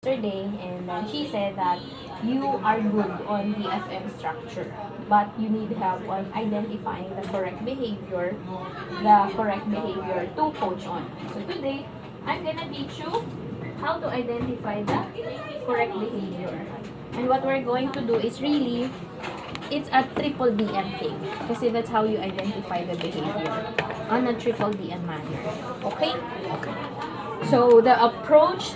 yesterday, and then she said that you are good on the FM structure, but you need help on identifying the correct behavior to coach on. So today, I'm gonna teach you how to identify the correct behavior. And what we're going to do is really, it's a triple DM thing. Kasi that's how you identify the behavior on a triple DM manner. Okay? Okay. So, the approach,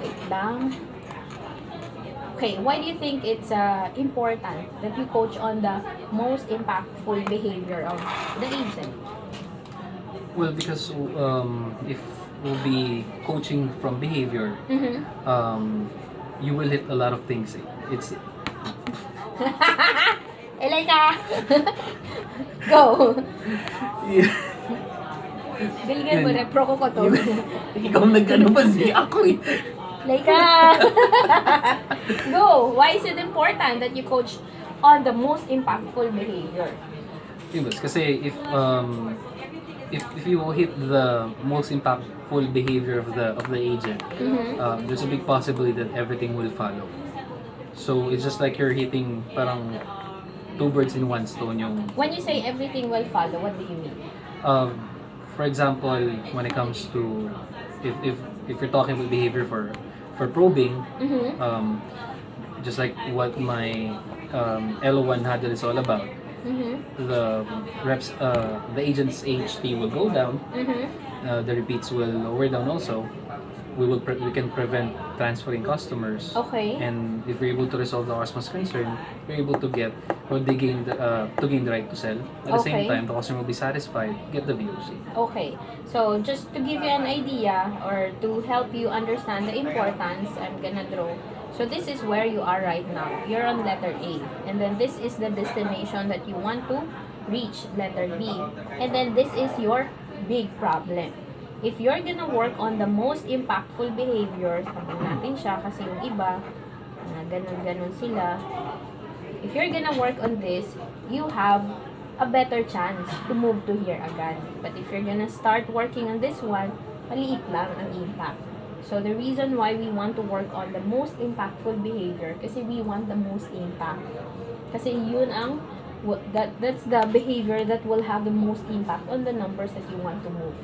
wait lang. Okay, why do you think it's important that you coach on the most impactful behavior of the agent? Well, because if we'll be coaching from behavior, Mm-hmm. you will hit a lot of things. It's Elika! Go! Yeah. Galingan mo, repro ko to. Ikaw nag-ano ba siya? Ako eh. Laika! Go! Why is it important that you coach on the most impactful behavior? Yes, kasi if you hit the most impactful behavior of the agent, Mm-hmm. there's a big possibility that everything will follow. So it's just like you're hitting parang two birds in one stone yung When you say everything will follow, what do you mean? for example, when it comes to if you're talking about behavior for probing, Mm-hmm. just like what my L1 huddle is all about, Mm-hmm. the agent's HT will go down, Mm-hmm. the repeats will lower down also. We can prevent transferring customers. Okay. And if we're able to resolve the customer's concern, we're able to get or they gain to gain the right to sell. At the Okay. same time, the customer will be satisfied, get the VOC. Okay. So, just to give you an idea or to help you understand the importance, I'm gonna draw. So, this is where you are right now. You're on letter A. And then this is the destination that you want to reach, letter B. And then this is your big problem. If you're gonna work on the most impactful behaviors, sabihin natin siya kasi yung iba, ganun-ganun sila. If you're gonna work on this, you have a better chance to move to here agad. But if you're gonna start working on this one, maliit lang ang impact. So the reason why we want to work on the most impactful behavior, kasi we want the most impact. Kasi yun ang, that's the behavior that will have the most impact on the numbers that you want to move.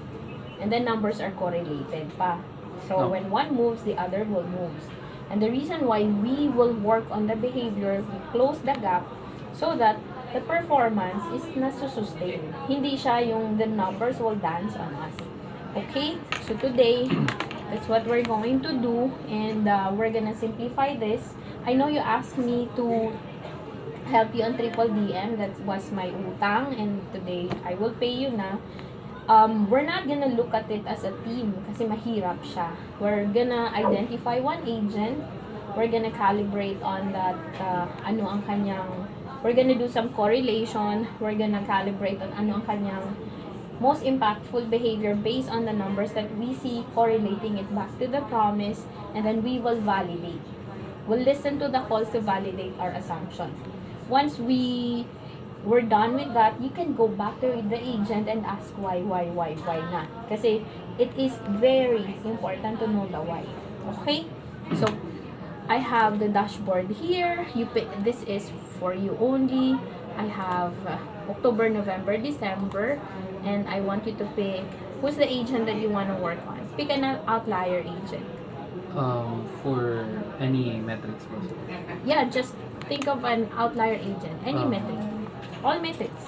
And then numbers are correlated pa. So No. when one moves, the other will move. And the reason why we will work on the behavior, we close the gap so that the performance is nasusustain. Hindi siya yung the numbers will dance on us. Okay? So today, that's what we're going to do, and we're gonna simplify this. I know you asked me to help you on triple DM. That was my utang, and today I will pay you na. We're not gonna look at it as a team kasi mahirap siya. We're gonna identify one agent. We're gonna calibrate on that, we're gonna do some correlation. We're gonna calibrate on ano ang kanyang most impactful behavior based on the numbers that we see, correlating it back to the promise, and then we will validate. We'll listen to the calls to validate our assumption. Once we're done with that, you can go back to the agent and ask why na. Kasi it is very important to know the why. Okay? So, I have the dashboard here. This is for you only. I have October, November, December, and I want you to pick who's the agent that you want to work on. Pick an outlier agent. For any metrics po. Yeah, just think of an outlier agent. Any metric. All metrics.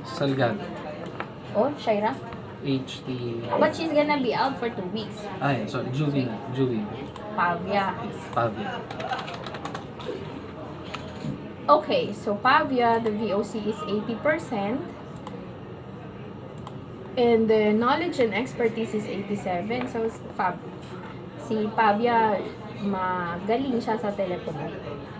Salgado. Oh, Shaira? HT. But she's gonna be out for 2 weeks. Ay, sorry. Juvie. Pavia. Pavia. Okay, so Pavia, the VOC is 80%. And the knowledge and expertise is 87. So, si Pavia, magaling siya sa telepono.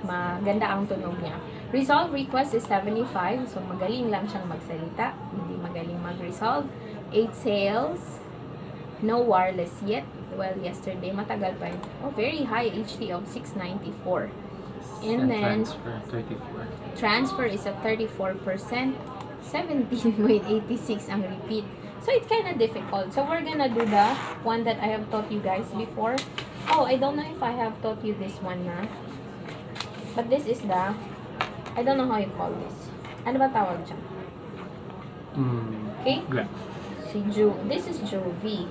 Maganda ang tunog niya. Resolve request is 75. So, magaling lang siyang magsalita. Hindi magaling mag-resolve. 8 sales. No wireless yet. Well, yesterday, matagal pa yun. Oh, very high HT of 694. And then, transfer 34. transfer is at 34%. 17.86 ang repeat. So it's kind of difficult. So we're gonna do the one that I have taught you guys before. Oh, I don't know if I have taught you this one na. But this is the, I don't know how you call this. Ano ba tawag dyan? Okay? Yeah. This is Jovi.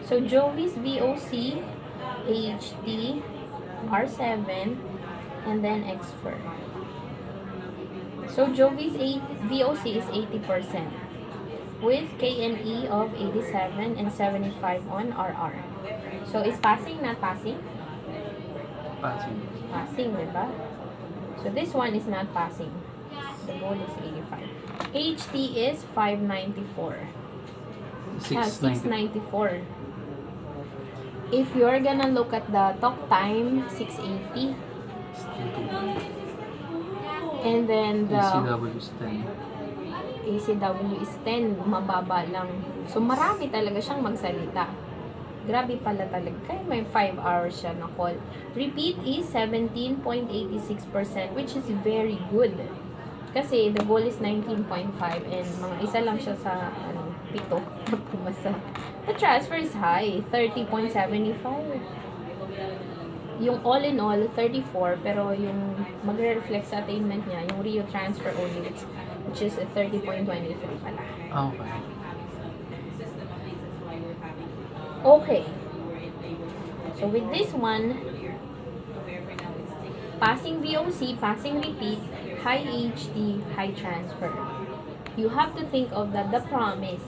So Jovi's VOC, HT, R7, and then Expert. So Jovi's VOC is 80% with KNE of 87 and 75 on RR. So is passing, not passing? Passing. Passing, diba? So this one is not passing. The goal is 85. HT is 594. 694. If you're gonna look at the talk time, 680. And then the ACW is 10. ACW is 10, mababa lang. So marami talaga siyang magsalita. Grabe pala talaga. Kaya may 5 hours siya na call. Repeat is 17.86%, which is very good. Kasi the goal is 19.5 and mga isa lang siya sa 7 na pumasa. The transfer is high, 30.75. Yung all in all, 34, pero yung magre-reflect sa attainment niya, yung Rio transfer only, which is 30.23 pala. Okay. Okay. So with this one, passing VOC, passing repeat, high HT, high transfer. You have to think of the promise.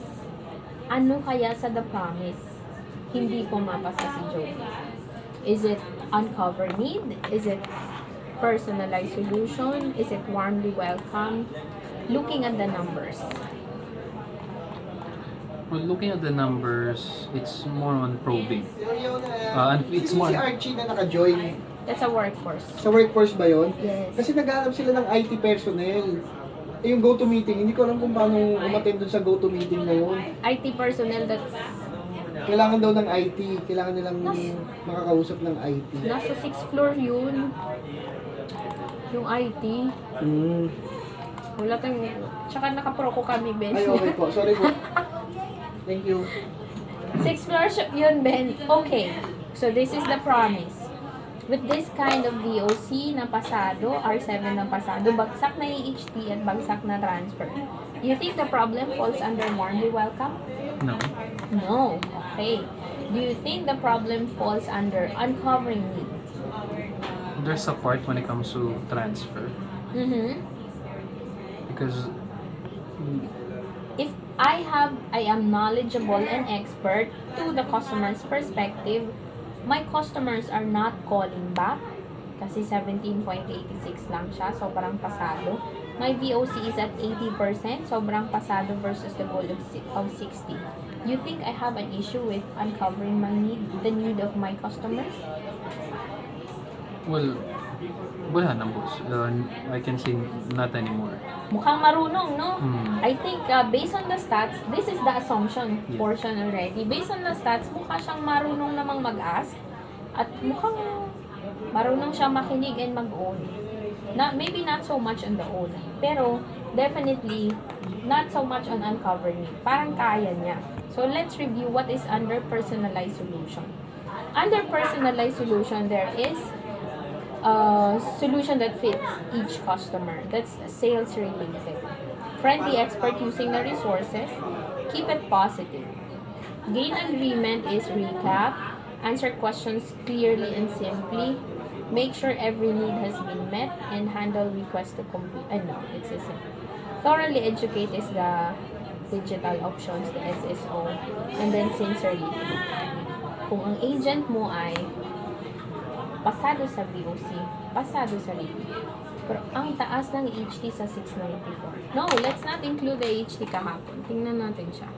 Ano kaya sa the promise? Hindi pumapasa si Joey. Is it uncover need? Is it personalized solution? Is it warmly welcome? Looking at the numbers. Well, looking at the numbers, it's more on probing. And it's Sino more... si Archie na naka-join? That's a workforce. Sa workforce ba yun? Yes. Kasi naghahanap sila ng IT personnel. Eh, yung go-to meeting, hindi ko alam kung paano umattend dun sa go-to meeting na yun. IT personnel that's Kailangan daw ng IT. Kailangan nilang makakausap ng IT. nasa 6th floor yun. Yung IT. Mm. Wala tayong... Tsaka nakaproko kami, Ben. Ay, okay po. Sorry po. Thank you. 6th floor yun, Ben. Okay. So, this is the promise. With this kind of VOC na pasado, R7 na pasado, bagsak na HT at bagsak na transfer. You think the problem falls under warmly welcome? No. No. Okay. Do you think the problem falls under uncovering need? There's a part when it comes to transfer. Mm-hmm. Because... If I am knowledgeable and expert to the customer's perspective, my customers are not calling back kasi 17.86 lang siya, sobrang pasado. My VOC is at 80%, sobrang pasado versus the goal of 60. You think I have an issue with uncovering the need of my customers? Well, wala na, boss. I can say not anymore. Mukhang marunong, no? Mm. I think based on the stats, this is the assumption Yeah. portion already. Based on the stats, mukha siyang marunong namang mag-ask at mukhang marunong siya makinig and mag-own. Maybe not so much on the own, pero definitely not so much on uncovering. Parang kaya niya. So let's review what is under personalized solution. Under personalized solution, there is a solution that fits each customer. That's sales related. Friendly expert using the resources. Keep it positive. Gain agreement is recap. Answer questions clearly and simply. Make sure every need has been met and handle requests to complete. No, it's the same. Thoroughly educate is the digital options, the SSO. And then sincerely. Kung ang agent mo ay pasado sa VOC, pasado sa repeat. Pero ang taas ng HT sa 694. No, let's not include the HT kahapon. Tingnan natin siya.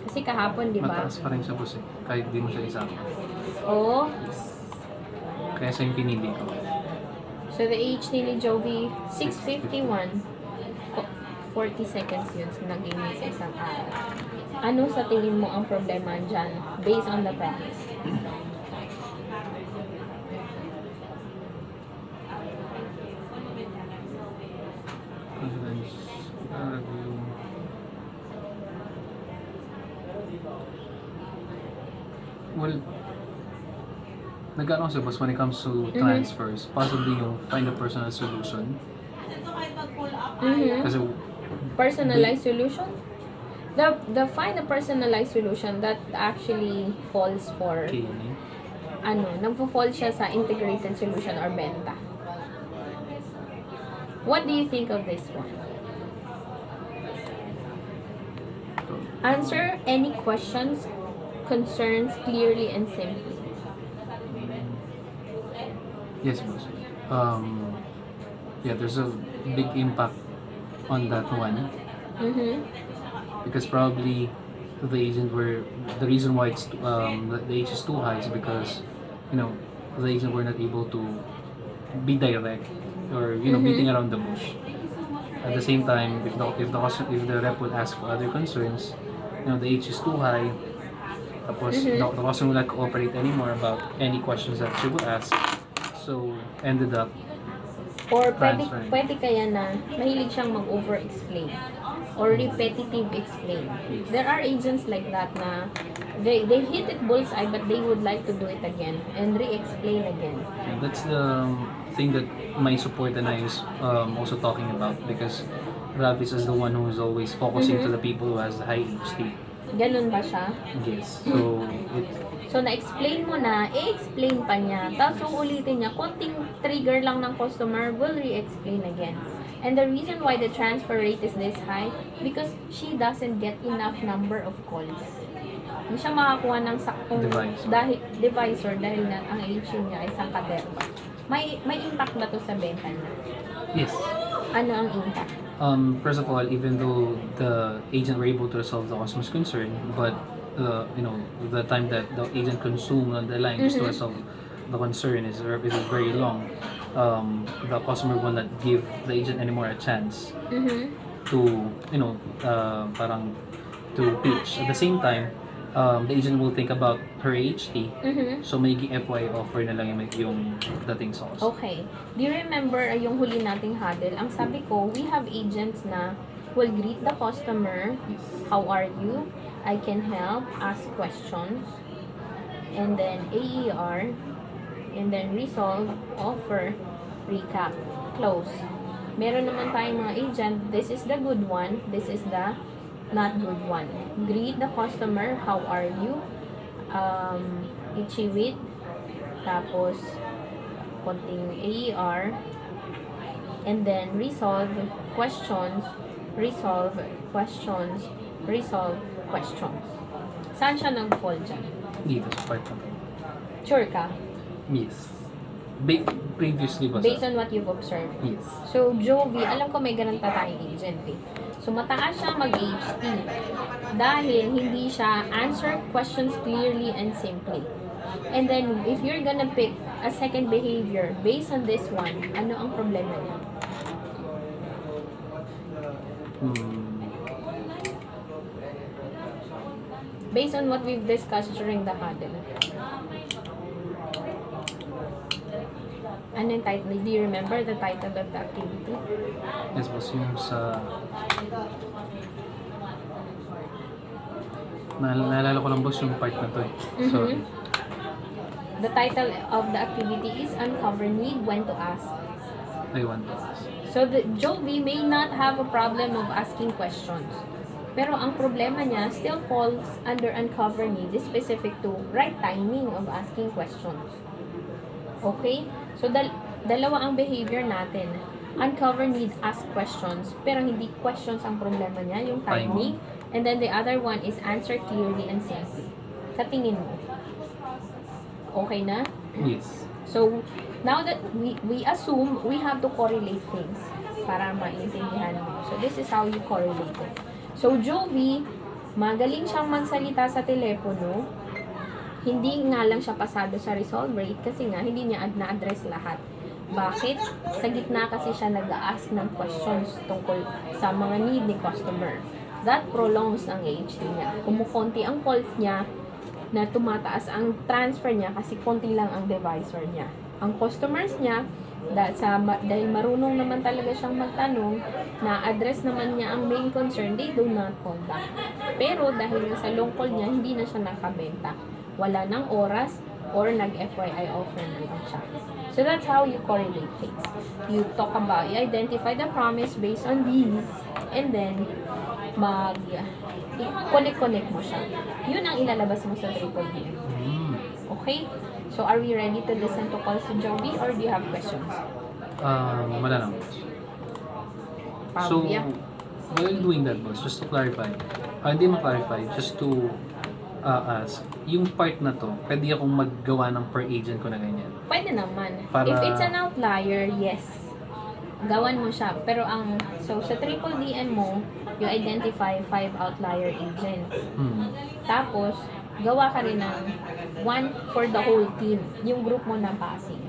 Kasi kahapon, di ba? Mataas pa rin siya, boss, eh. Kahit di mo siya isama. Oo. Kaya siya yung pinili ko. So, the HT ni Jovi, 651. 40 seconds yun. So, naging sa isang araw. Ano sa tingin mo ang problema dyan based on the promise? Well, nag-ano kasi boss when it comes to transfers, possibly yung find a personal solution. Mhm. Kasi Personalized solution? The find a personalized solution that actually falls for KNA. nagfo-fall siya sa integrated solution or benta. What do you think of this one? Answer any questions, concerns clearly and simply. Yes, boss. Yeah, there's a big impact on that one Mm-hmm. because probably the reason why the age is too high is because the agent were not able to be direct or beating around the bush. At the same time, if the rep would ask for other concerns, the age is too high. Tapos the customer will not cooperate anymore about any questions that she would ask. So ended up Or pwede, transferring. pwede kaya na mahilig siyang mag-over-explain or repetitive explain. There are agents like that na they hit it bullseye but they would like to do it again and re-explain again. Yeah, that's the thing that my support and I is also talking about because Ravis is the one who is always focusing to the people who has high HT. Ganun ba siya? Yes. So it So, na-explain mo na, i-explain pa niya. Tapos, ulitin niya, konting trigger lang ng customer, will re-explain again. And the reason why the transfer rate is this high, because she doesn't get enough number of calls. Hindi siya makakuha ng saktong divisor dahil na ang age niya ay isang kaderma. May impact ba to sa benta niya? yes. Ano ang impact? First of all, even though the agent were able to resolve the customer's concern, but the time that the agent consumed on the line just to resolve the concern is very long. The customer will not give the agent anymore a chance to parang to pitch. At the same time, the agent will think about her HT. So magiging FY offer na lang yung dating sa customer. Okay. Do you remember yung huli nating huddle? Ang sabi ko, we have agents na will greet the customer, how are you? I can help, ask questions, and then AER, and then resolve, offer, recap, close. Meron naman tayong mga agent, this is the good one, this is the not good one. Greet the customer, how are you? Ichiwit, tapos konting AER, and then resolve questions, resolve questions, resolve questions. Saan siya nag-fall dyan? Dito sa part na to. Sure ka? Yes. Previously ba Based on what you've observed. Yes. So, Jovi, alam ko may ganun pa tayong agent eh. So, mataas siya mag-HT dahil hindi siya answer questions clearly and simply. And then, if you're gonna pick a second behavior based on this one, ano ang problema niya? Based on what we've discussed during the huddle. Ano yung title? Do you remember the title of the activity? Yes, boss. Yung sa... Naalala ko lang, boss, yung part na to eh. So, The title of the activity is Uncover Need, When to Ask. I want to ask. So, the Jovi may not have a problem of asking questions. Pero ang problema niya still falls under uncover need is specific to right timing of asking questions. Okay? So, dalawa ang behavior natin. Uncover need, ask questions, pero hindi questions ang problema niya, yung timing. And then the other one is answer clearly and simply. Sa tingin mo. Okay na? Yes. So, now that we assume, we have to correlate things para maintindihan mo. So, this is how you correlate it. So, Jovi, magaling siyang magsalita sa telepono. Hindi nga lang siya pasado sa resolve rate kasi nga hindi niya na-address lahat. Bakit? Sa gitna kasi siya nag-a-ask ng questions tungkol sa mga need ni customer. That prolongs ang HT niya. Kumukonti ang calls niya, na tumataas ang transfer niya kasi konti lang ang divisor niya. Ang customers niya, dahil marunong naman talaga siyang magtanong, na-address naman niya ang main concern, they do not call back. Pero dahil sa long call niya, hindi na siya nakabenta. wala ng oras, or nag-FYI offer na lang siya. So that's how you correlate things. You talk about, you identify the promise based on these, and then i-connect mo siya. Yun ang ilalabas mo sa triple DM. Okay? So are we ready to listen to calls to Jovi, or do you have questions? Wala lang. So, Yeah. while doing that, boss, just to clarify, hindi ma-clarify, just to ask, yung part na to, pwede akong maggawa ng per agent ko na ganyan. Pwede naman. Para- If it's an outlier, yes. Gawan mo siya. Pero so sa triple DM mo, you identify 5 outlier agents. Tapos, gawa ka rin ng one for the whole team. Yung group mo na passing.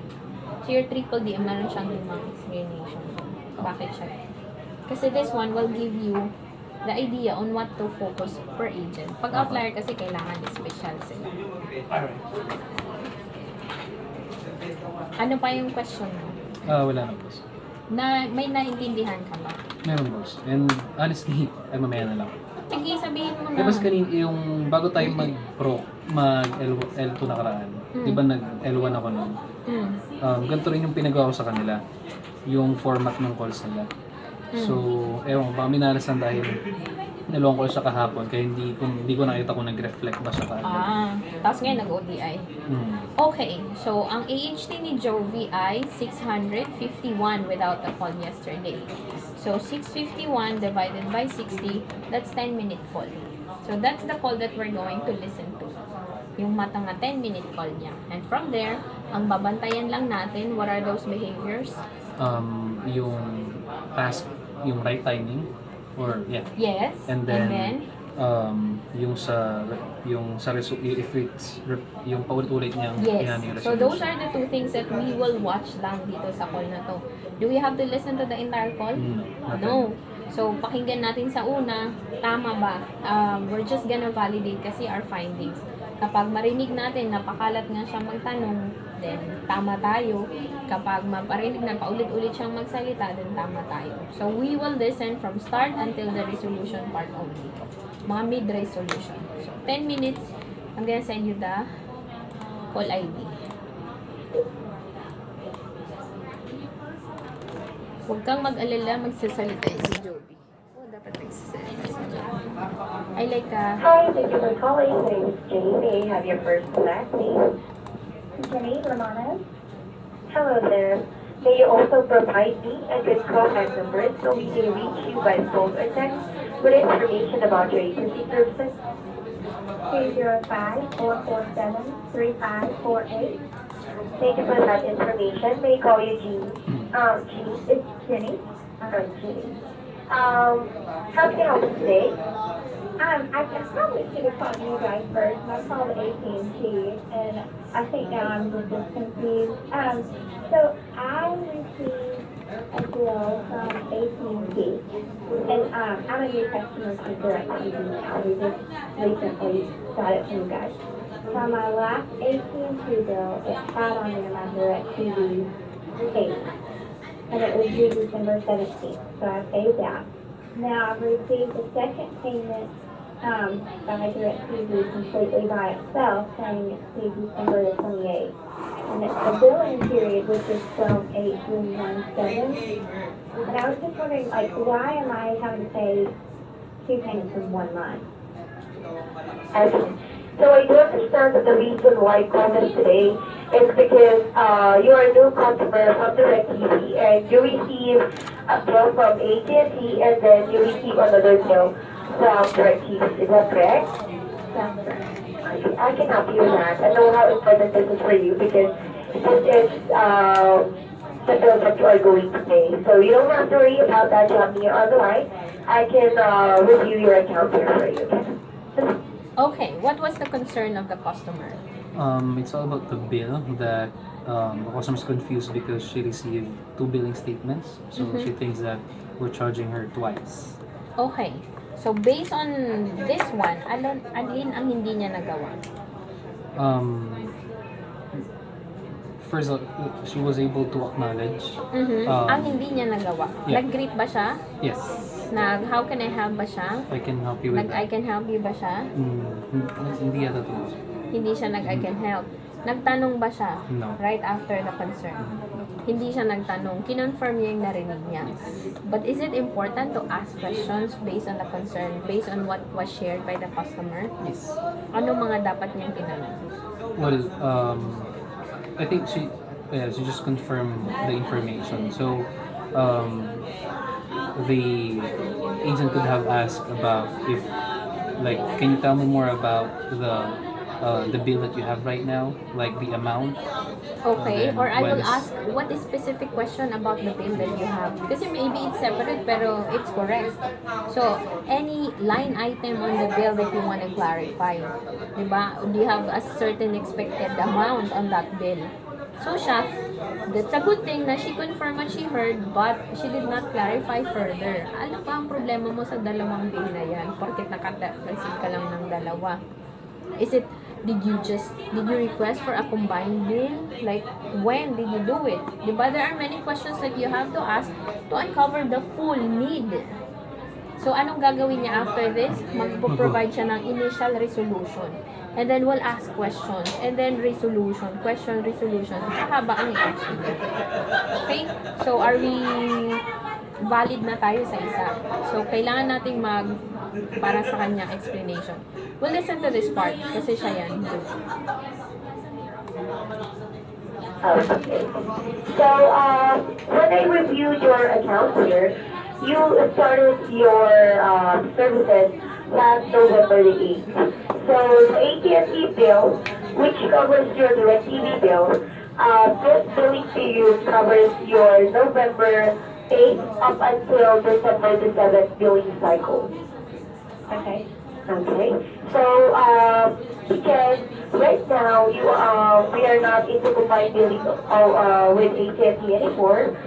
So your triple DM, meron siyang 5 explanation. Bakit siya? Kasi this one will give you the idea on what to focus per agent. Pag outlier kasi kailangan special sila. Alright. Ano pa yung question mo? Wala na, boss. May naintindihan ka ba? Meron, boss. And honestly, ay mamaya na lang. Sige, sabihin mo na. Kaya mas kanina, yung bago tayo mag-L2 nakaraan, di ba nag-L1 ako nun? Ganito rin yung pinagawa ko sa kanila. Yung format ng calls nila. So, ewan ko, baka minalasan dahil nilong ko siya kahapon, kaya hindi ko nakita kung nag-reflect ba siya kaagad. Tapos ngayon nag-ODI. Okay, so ang AHT ni Jovi ay 651 without a call yesterday. So, 651 divided by 60, that's 10-minute call. So, that's the call that we're going to listen to. Yung matang 10-minute call niya. And from there, ang babantayan lang natin, what are those behaviors? Yung task, yung right timing, or yeah. Yes. And then yung if it's yung paulit-ulit niyang yes. yung So those are the two things that we will watch lang dito sa call na to. Do we have to listen to the entire call? No. So pakinggan natin sa una, tama ba? We're just gonna validate kasi our findings. Kapag marinig natin, napakalat nga siya magtanong, then tama tayo. Kapag maparinig na paulit-ulit siyang magsalita, then tama tayo. So we will listen from start until the resolution part only. Mga mid-resolution. So 10 minutes, I'm gonna send you the call ID. Huwag kang mag-alala, magsasalita si Joby. Dapat magsasalita si Joby. I like Hi, thank you for calling. My name is Jenny. May I have your first and last name? Jenny Romanes. Hello there. May you also provide me a good contact number so we can reach you by phone or text with information about your agency services? 305-447-3548. Thank you for that information. May I call you Jeannie? Jeannie. It's Jenny. Jeannie. How can I help you today? I probably should have called you guys first. I called AT&T, and I think now I'm just confused. So I received a bill from AT&T, and I'm a new customer to DirecTV now. We just recently got it from you guys. So my last AT&T bill, it had on there my DirecTV payment, and it was due December 17th, so I paid that. Now I've received the second payment by DirecTV completely by itself, saying it's due December the 28th. And it's the billing period, which is 12/8/17. And I was just wondering, like, why am I having to pay 2 payments in 1 month? Okay. So I do understand that the reason why I called us today is because you are a new customer from DirecTV and you receive a bill from AT&T and then you receive another bill from DirecTV. Is that correct? That's right. I can help you with that. I know how important this is for you because this is the bill that you are going to pay. So you don't have to worry about that. You have me on the line. I can review your account here for you. Okay, what was the concern of the customer? It's all about the bill that the customer's confused because she received 2 billing statements. So she thinks that we're charging her twice. Okay. So based on this one, alin ang hindi niya nagawa? First, she was able to acknowledge. Ang hindi niya nagawa. Yeah. Nag-greet ba siya? Yes, How can I help ba siya? I can help you with I that. can help you ba siya? Hindi yata to. Hindi siya nag-I can help. Nagtanong ba siya No. right after the concern? Hindi siya nagtanong. Kinonfirm niya yung narinig niya. But is it important to ask questions based on the concern, based on what was shared by the customer? Yes. Ano mga dapat niyang tinanong? Well, I think she just confirmed the information. So, the agent could have asked about if, like, can you tell me more about the bill that you have right now, like the amount? Okay, Then or I when will is- ask what is specific question about the bill that you have. Kasi maybe it's separate pero it's correct. So, any line item on the bill that you want to clarify. Diba? Do you have a certain expected amount on that bill? So siya, that's a good thing na she confirmed what she heard but she did not clarify further. Ano pa ang problema mo sa dalawang bill na yan? Porket naka-receive ka lang ng dalawa. Is it, did you request for a combined bill? Like, when did you do it? Diba, there are many questions that you have to ask to uncover the full need. So, anong gagawin niya after this? Magpo-provide siya ng initial resolution. And then, we'll ask questions. And then, resolution. Question, resolution. Haba ang i-action. Okay? So, are we valid na tayo sa isa? So, kailangan nating para sa kanyang explanation. We'll listen to this part kasi siya yan. Okay. So, when I reviewed your account here, you started your services last November the 8th. So, the AT&T bill, which covers your DirecTV bill, this billing period covers your November 8th up until December the 7th billing cycle. Okay. Okay. So, because right now we are not into combined billing with AT&T anymore,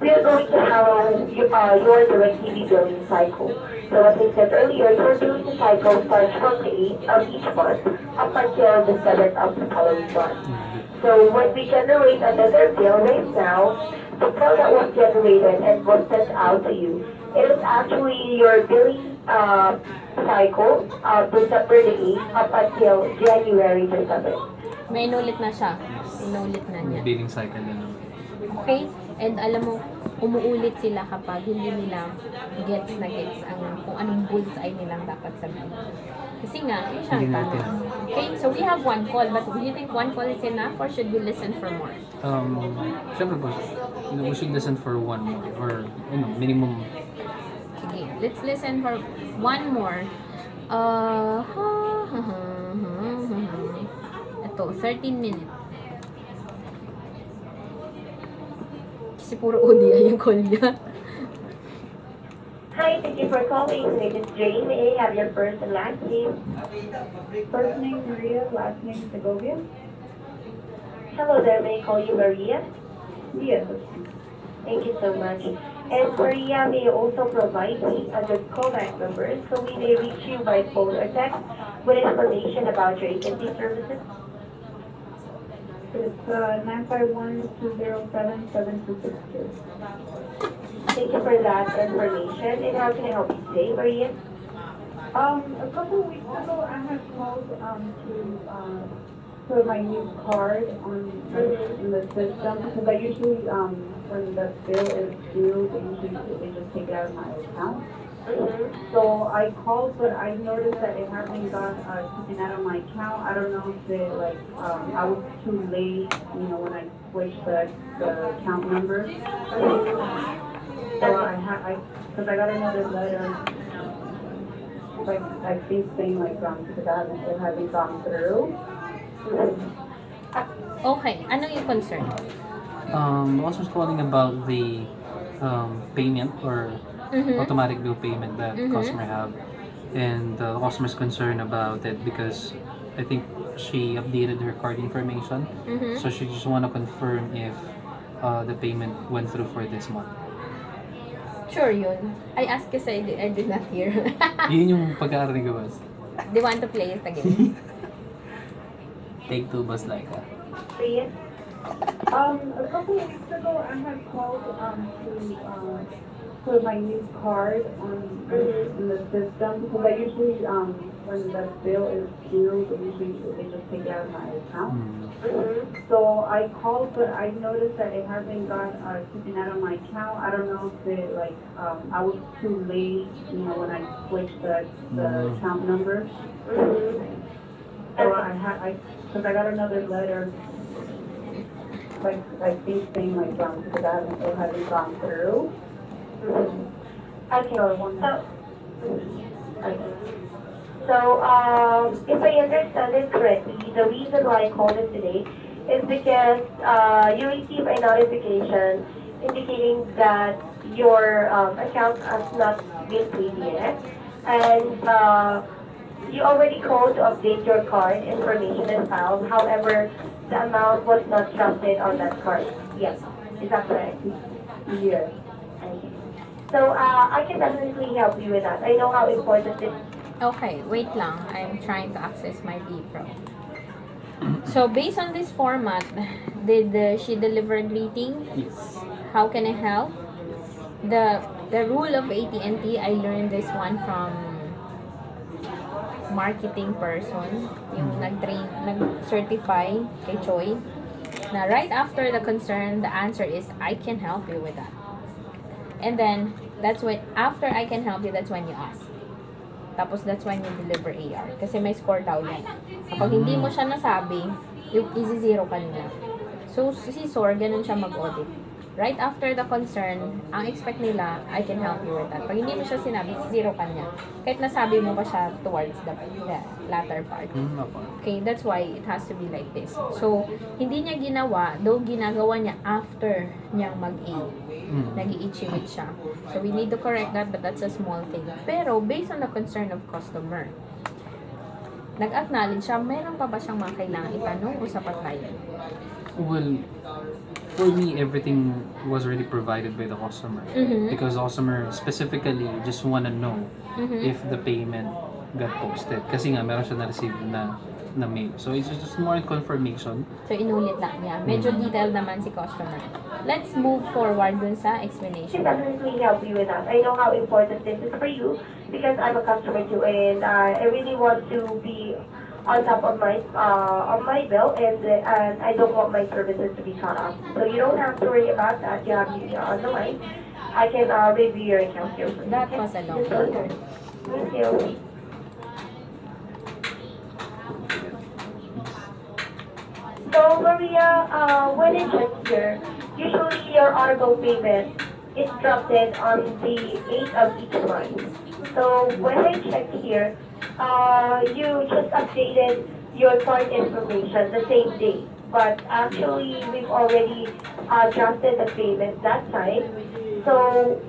we are going to have your DirecTV billing cycle. So as I said earlier, your billing cycle starts from the 8th of each month up until the 7th of the following month. So when we generate another bill right now, the bill that was generated and was sent out to you, it is actually your billing cycle, December the 8th up until January the 7th. May inulit na siya. Inulit na niya. Billing cycle na naman. Okay? And alam mo, umuulit sila kapag hindi nila gets ang kung anong bullseye nilang dapat sabihin. Kasi nga, yun siya ang Hindi tanong. natin. Okay? So we have one call, but do you think one call is enough or should we listen for more? Siyempre po, we should listen for one more or minimum. Sige, let's listen for one more. Ito, 13 minutes. Kasi puro ODI yung call niya. Hi, thank you for calling. My name is Jane. May I have your first and last name? First name Maria, last name Segovia. Hello there, may I call you Maria? Yes. Thank you so much. And Maria, may you also provide me the callback number so we may reach you by phone or text with information about your agency services? It's 951-207-7262. Thank you for that information. And how can I help you today, Maria? A couple of weeks ago, I had called to put my new card on in the system because I usually when the bill is due, they just take it out of my account. So I called, but I noticed that it hasn't got taken out of my account. I don't know if it I was too late, when I switched the account number. So because I got another letter, like I think saying because it hasn't gone through. Okay, ano yung concern? Also calling about the payment or automatic bill payment that customer have, and the customer's concerned about it because I think she updated her card information, so she just want to confirm if the payment went through for this month. Sure yun. I asked kasi I did not hear. Yun yung pagkakarinig ko, boss. Do you want to play it again? Take two, boss, like Maria? A couple of weeks ago, I had called to put my new card on in the system because I usually when the bill is due, they just take it out of my account. Mm. So I called, but I noticed that it hasn't got taken out of my account. I don't know if it I was too late, when I switched the account number. So because I got another letter, I think saying because it hasn't gone through. Okay. So I want Okay. So, if I understand it correctly, the reason why I called it today is because you receive a notification indicating that your account has not been paid yet, and you already called to update your card information and file. However, the amount was not trusted on that card. Yes, is that correct? yes. Okay. So, I can definitely help you with that. I know how important this. Okay, wait lang. I'm trying to access my Pro. So, based on this format, did she deliver greeting? Yes. How can I help? The rule of AT&T, I learned this one from marketing person, yung nag-certify kay Choi, na right after the concern, the answer is, I can help you with that. And then, that's when, after I can help you, that's when you ask. Tapos, that's when you deliver AR. Kasi may score daw yan. Kapag hindi mo siya nasabi, yung easy zero ka nila. So, si SOR, ganun siya mag-audit. Right after the concern, ang expect nila, I can help you with that. Pag hindi mo siya sinabi, zero ka niya. Kahit nasabi mo pa siya towards the latter part. Opo. Okay, that's why it has to be like this. So, hindi niya ginawa, though ginagawa niya after niyang mag-A. Nag-i-ichiwit siya. So, we need to correct that, but that's a small thing. Pero, based on the concern of customer, nag-acknowledge siya, meron pa ba siyang mga kailangan itanong o sapat na yun? Well, for me, everything was already provided by the customer. Because the customer specifically just wanna know if the payment got posted. Kasi nga, meron siya na-receive na mail. So, it's just more confirmation. So, inulit lang niya. Medyo detailed naman si customer. Let's move forward dun sa I explanation. can definitely help you with that. I know how important this is for you because I'm a customer too, and I really want to be on top of my bill, and I don't want my services to be cut off. So you don't have to worry about that. You have me on the line. I can review your account here. That was a long Just one. Thank you. So Maria, when it checks here, usually your auto payment is drafted on the 8th of each month. So when I check here, you just updated your card information the same day. But actually, we've already drafted the payment that time. So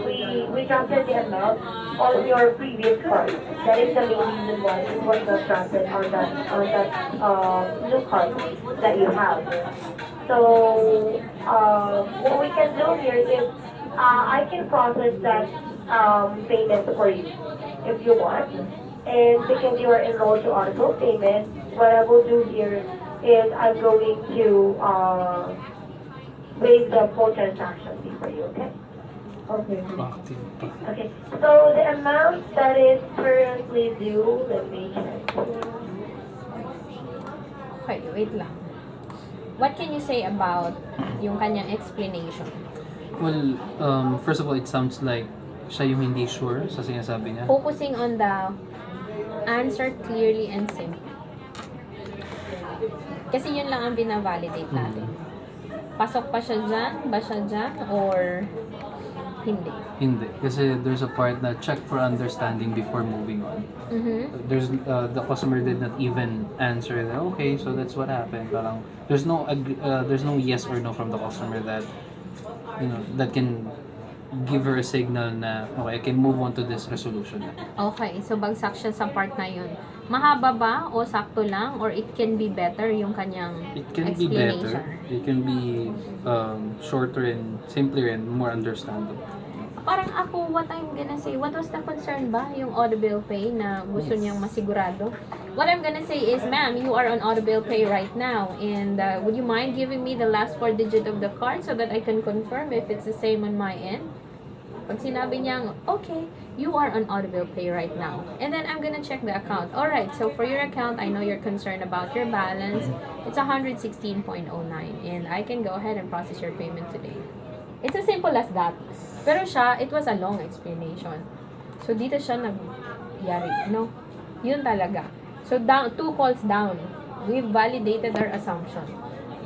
we drafted the amount on your previous card. That is the main reason why it was not drafted on that new card that you have. So what we can do here is I can process that payment for you if you want. And because you are enrolled to auto payment, what I will do here is I'm going to waive the full transaction fee for you, okay? Okay. Active pa. Okay, so the amount that is currently due, let me check. Okay, wait lang. What can you say about yung kanyang explanation? Well, first of all, it sounds like siya yung hindi sure sa sinasabi niya. Focusing on the answer clearly and simple. Kasi yun lang ang binavalidate natin. Pasok pa siya dyan? Ba siya dyan? Or hindi? Hindi. Kasi there's a part na check for understanding before moving on. There's the customer did not even answer that, okay, so that's what happened. Parang there's no yes or no from the customer that that can give her a signal na okay, I can move on to this resolution. Okay, so bagsak siya sa part na yun. Mahaba ba o sakto lang or it can be better yung kanyang It can be explanation? better. It can be shorter and simpler and more understandable. Parang ako, what I'm gonna say, what was the concern ba? Yung audible pay na gusto niyang masigurado? What I'm gonna say is, ma'am, you are on audible pay right now. And would you mind giving me the last 4 digit of the card so that I can confirm if it's the same on my end? Pag sinabi niyang, okay, you are on audible pay right now. And then I'm gonna check the account. Alright, so for your account, I know you're concerned about your balance. It's 116.09 and I can go ahead and process your payment today. It's as simple as that. Pero siya, it was a long explanation. So dito siya nagyari, no? Yun talaga. So down, 2 calls down. We've validated our assumption.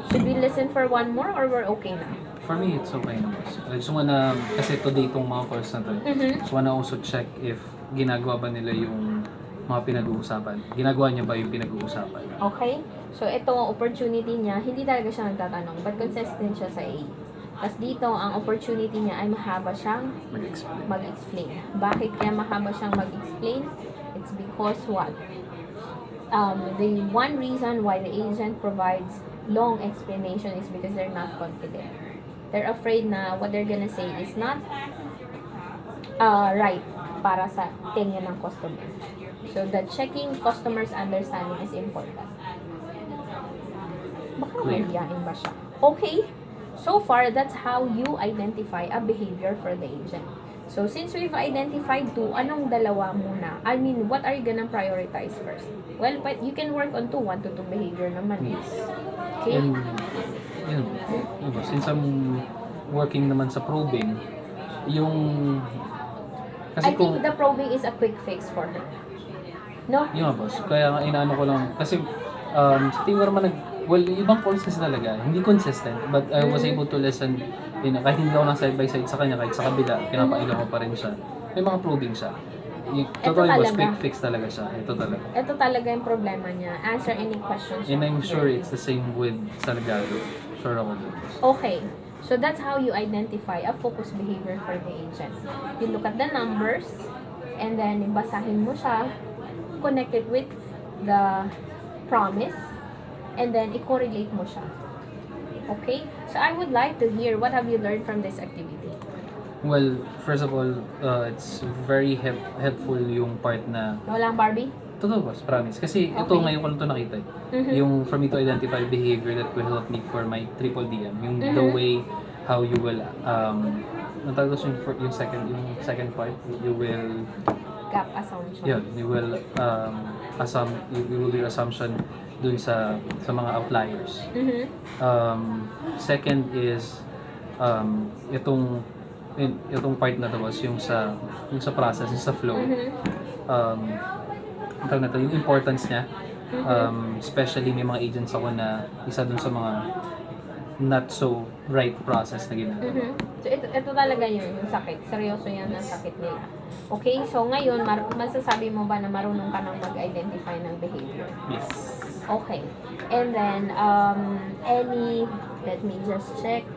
Should we listen for one more or we're okay na? For me, it's okay na, boss. I just wanna, kasi today itong mga calls na to, just wanna also check if ginagawa ba nila yung mga pinag-uusapan. Ginagawa niya ba yung pinag-uusapan? Okay? So, ito, opportunity niya, hindi talaga siya nagtatanong, but consistent siya sa A. Tapos dito, ang opportunity niya ay mahaba siyang Mag-explain. mag-explain. Bakit kaya mahaba siyang mag-explain? It's because what? The one reason why the agent provides long explanation is because they're not confident. They're afraid na what they're gonna say is not right para sa tingin ng customer. So, the checking customer's understanding is important. Baka Clear. mahihain ba siya? Okay. So far, that's how you identify a behavior for the agent. So, since we've identified 2, anong dalawa muna? I mean, what are you gonna prioritize first? Well, but you can work on 2, 1 to 2 behavior naman. Yes. Okay? And, yun, since I'm working naman sa probing, yung, kasi I kung, think the probing is a quick fix for her. No? yun nga, boss, kaya nga inaano ko lang, kasi, sa tingin ko naman well, yung ibang calls kasi talaga, hindi consistent, but I was able to listen, kahit hindi ako ng side by side sa kanya, kahit sa kabila, pinapailan ko pa rin siya. May mga probing siya. Totoo yung boss, talaga. quick fix talaga siya. Ito talaga. Ito talaga yung problema niya. Answer any questions. And I'm you sure have. it's the same with Salgado. Sure ako dun. Okay. So that's how you identify a focus behavior for the agent. You look at the numbers, and then basahin mo siya, connect it with the promise, and then i-correlate mo siya. Okay? So I would like to hear what have you learned from this activity? Well, first of all, it's very helpful yung part na Walang Barbie? totoo boss, promise. Kasi ito Okay. ngayon ko lang ito nakita. Yung for me to identify behavior that will help me for my triple DM. Yung the way how you will natagos yung second part, you will Gap assumption. you will you will do your assumption dun sa mga outliers. Second is itong part na to was yung sa process, yung sa flow. Ang tawag na to, yung importance niya. Especially may mga agents ako na isa dun sa mga not so right process na ginagawa. So ito talaga yun, yung sakit. Seryoso yan ang sakit nila. Okay, so ngayon, masasabi mo ba na marunong ka nang mag-identify ng behavior? Yes. Okay. And then, let me just check.